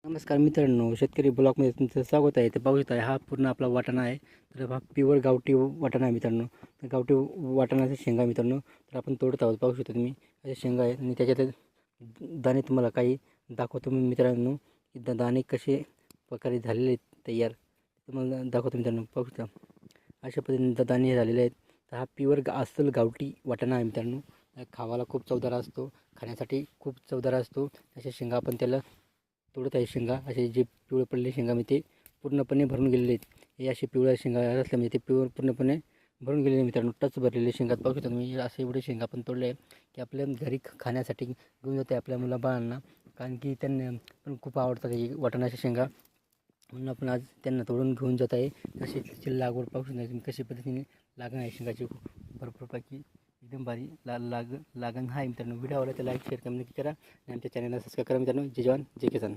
नमस्कार मित्रांनो, शेतकरी ब्लॉगमध्ये तुमचं स्वागत आहे. ते पाहू शकता हा पूर्ण आपला वाटाणा आहे. तर हा प्युअर गावठी वाटाणा आहे मित्रांनो. तर गावठी वाटाणाच्या शेंगा मित्रांनो, तर आपण तोडत आहोत. पाहू शकता तुम्ही अशा शेंगा आहेत आणि त्याच्यात दाणे तुम्हाला काही दाखवतो मी मित्रांनो. दाणे कसे प्रकारे झालेले आहेत तयार तुम्हाला दाखवतो मित्रांनो. पाहू शकता अशा पद्धतीने दाणे झालेले आहेत. तर हा प्युअर अस्सल गावठी वाटाणा आहे मित्रांनो. खावाला खूप चवदार असतो, खाण्यासाठी खूप चवदार असतो. अशा शेंगा आपण त्याला तोडत आहे. शेंगा असे जे पिवळे पडलेले शेंगा मी ते पूर्णपणे भरून गेलेले आहेत. हे असे पिवळ्या शेंगा असल्यामुळे ते पूर्णपणे भरून गेलेले मित्रांनो. टच भरलेले शेंगा पाहू शकता तुम्ही. असे एवढे शेंगा आपण तोडले आहे की आपल्या घरी खाण्यासाठी घेऊन जाते आपल्या मुलाबाळांना, कारण की त्यांना पण खूप आवडतात हे वाटाण्याच्या शेंगा. म्हणून आपण आज त्यांना तोडून घेऊन जात आहे. तशी त्याची लागवड पाहू शकता तुम्ही कशी पद्धतीने लागण आहे शेंगाची. भरपूरपैकी एकदम भारी लागण आहे मित्रांनो. व्हिडिओ आवडला तर लाईक शेअर कमेंट करा आणि आमच्या चॅनलला सबस्क्राईब करा मित्रांनो. जय जवान जय किसान.